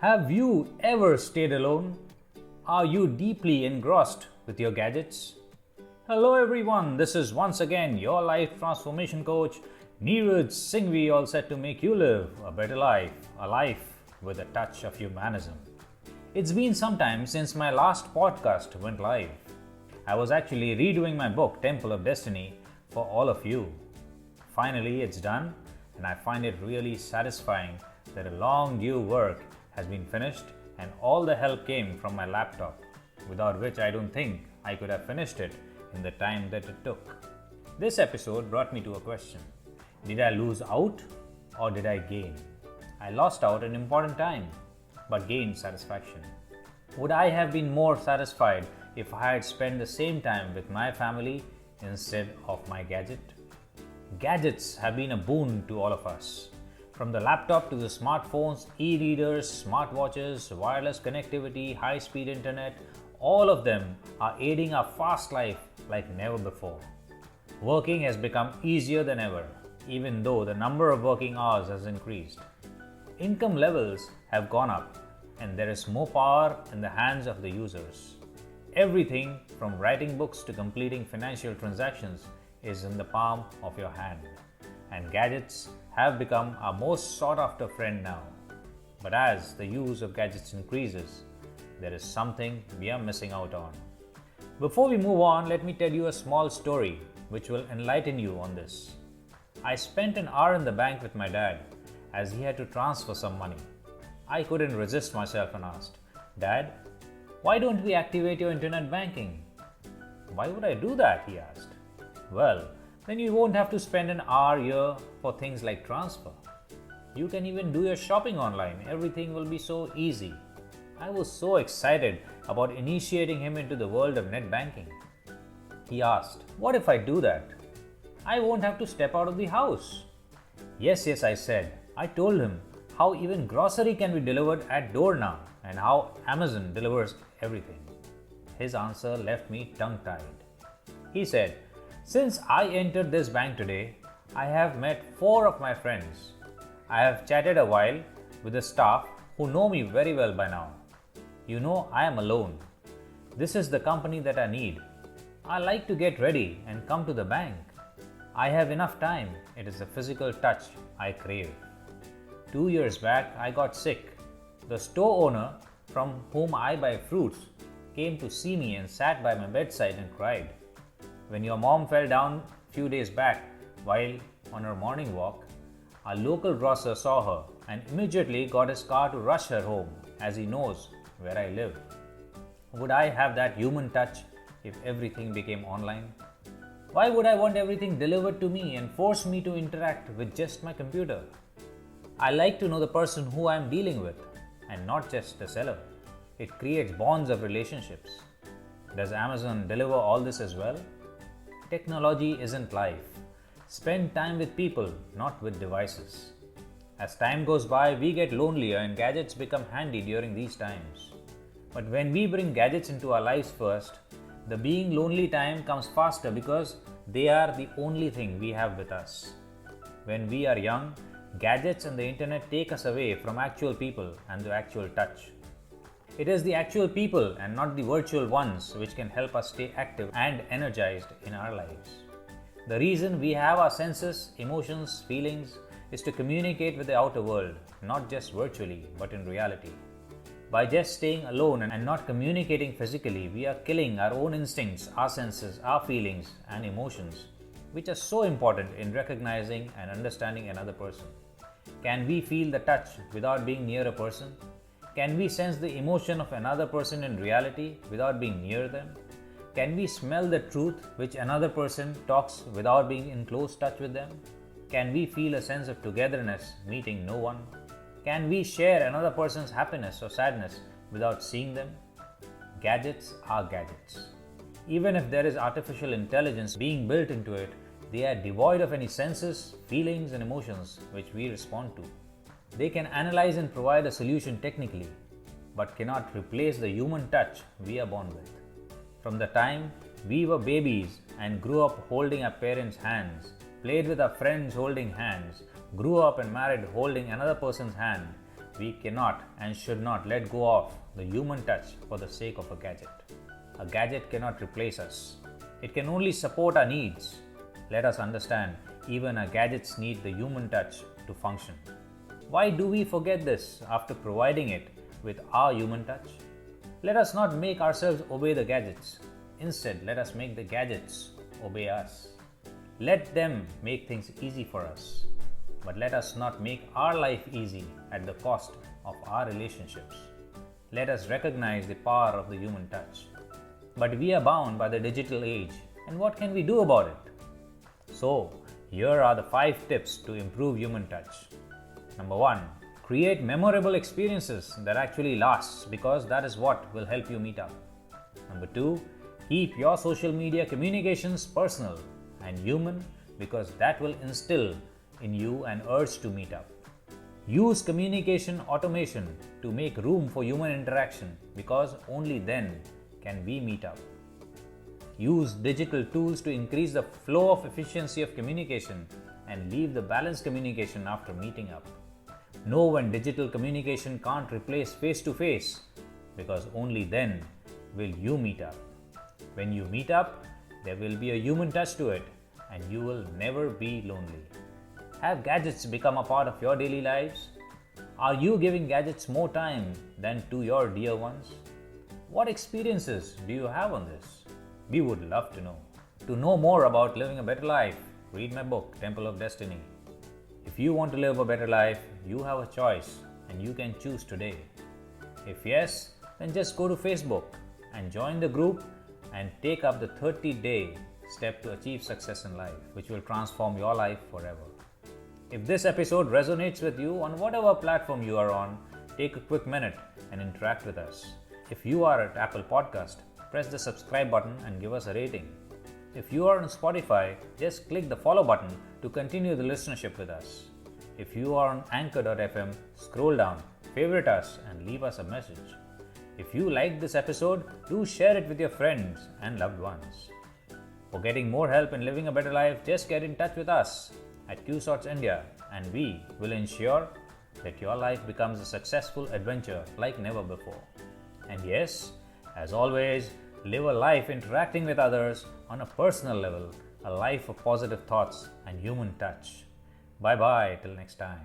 Have you ever stayed alone? Are you deeply engrossed with your gadgets? Hello everyone, this is once again your life transformation coach Neeraj Singhvi, all set to make you live a better life, a life with a touch of humanism. It's been some time since my last podcast went live. I was actually redoing my book Temple of Destiny for all of you. Finally, it's done, and I find it really satisfying that a long due work has been finished and all the help came from my laptop, without which I don't think I could have finished it in the time that it took. This episode brought me to a question. Did I lose out or did I gain? I lost out an important time, but gained satisfaction. Would I have been more satisfied if I had spent the same time with my family instead of my gadget? Gadgets have been a boon to all of us. From the laptop to the smartphones, e-readers, smartwatches, wireless connectivity, high-speed internet, all of them are aiding our fast life like never before. Working has become easier than ever, even though the number of working hours has increased. Income levels have gone up, and there is more power in the hands of the users. Everything from writing books to completing financial transactions is in the palm of your hand, and gadgets have become our most sought after friend now. But as the use of gadgets increases, there is something we are missing out on. Before we move on, let me tell you a small story which will enlighten you on this. I spent an hour in the bank with my dad as he had to transfer some money. I couldn't resist myself and asked, "Dad, why don't we activate your internet banking?" "Why would I do that?" he asked. "Well, then you won't have to spend an hour here for things like transfer. You can even do your shopping online. Everything will be so easy." I was so excited about initiating him into the world of net banking. He asked, "What if I do that? I won't have to step out of the house." Yes, I said. I told him how even grocery can be delivered at door now and how Amazon delivers everything. His answer left me tongue-tied. He said, "Since I entered this bank today, I have met 4 of my friends. I have chatted a while with the staff who know me very well by now. You know, I am alone. This is the company that I need. I like to get ready and come to the bank. I have enough time. It is the physical touch I crave. 2 years back, I got sick. The store owner from whom I buy fruits came to see me and sat by my bedside and cried. When your mom fell down a few days back while on her morning walk, our local grocer saw her and immediately got his car to rush her home as he knows where I live. Would I have that human touch if everything became online? Why would I want everything delivered to me and force me to interact with just my computer? I like to know the person who I am dealing with and not just the seller. It creates bonds of relationships. Does Amazon deliver all this as well? Technology isn't life. Spend time with people, not with devices. As time goes by, we get lonelier and gadgets become handy during these times. But when we bring gadgets into our lives first, the being lonely time comes faster because they are the only thing we have with us. When we are young, gadgets and the internet take us away from actual people and the actual touch. It is the actual people and not the virtual ones which can help us stay active and energized in our lives. The reason we have our senses, emotions, feelings is to communicate with the outer world, not just virtually but in reality. By just staying alone and not communicating physically, we are killing our own instincts, our senses, our feelings and emotions, which are so important in recognizing and understanding another person. Can we feel the touch without being near a person? Can we sense the emotion of another person in reality without being near them? Can we smell the truth which another person talks without being in close touch with them? Can we feel a sense of togetherness meeting no one? Can we share another person's happiness or sadness without seeing them? Gadgets are gadgets. Even if there is artificial intelligence being built into it, they are devoid of any senses, feelings and emotions which we respond to. They can analyze and provide a solution technically, but cannot replace the human touch we are born with. From the time we were babies and grew up holding our parents' hands, played with our friends holding hands, grew up and married holding another person's hand, we cannot and should not let go of the human touch for the sake of a gadget. A gadget cannot replace us. It can only support our needs. Let us understand, even our gadgets need the human touch to function. Why do we forget this after providing it with our human touch? Let us not make ourselves obey the gadgets. Instead, let us make the gadgets obey us. Let them make things easy for us. But let us not make our life easy at the cost of our relationships. Let us recognize the power of the human touch. But we are bound by the digital age, and what can we do about it? So, here are the 5 tips to improve human touch. Number 1. Create memorable experiences that actually lasts, because that is what will help you meet up. Number 2. Keep your social media communications personal and human, because that will instill in you an urge to meet up. Use communication automation to make room for human interaction, because only then can we meet up. Use digital tools to increase the flow of efficiency of communication and leave the balanced communication after meeting up. Know when digital communication can't replace face-to-face, because only then will you meet up. When you meet up, there will be a human touch to it, and you will never be lonely. Have gadgets become a part of your daily lives? Are you giving gadgets more time than to your dear ones? What experiences do you have on this? We would love to know. To know more about living a better life, read my book, Temple of Destiny. If you want to live a better life, you have a choice and you can choose today. If yes, then just go to Facebook and join the group and take up the 30-day step to achieve success in life, which will transform your life forever. If this episode resonates with you on whatever platform you are on, take a quick minute and interact with us. If you are at Apple Podcast, press the subscribe button and give us a rating. If you are on Spotify, just click the follow button to continue the listenership with us. If you are on anchor.fm, scroll down, favorite us and leave us a message. If you liked this episode, do share it with your friends and loved ones. For getting more help in living a better life, just get in touch with us at QSorts India, and we will ensure that your life becomes a successful adventure like never before. And yes, as always, live a life interacting with others on a personal level, a life of positive thoughts and human touch. Bye bye till next time.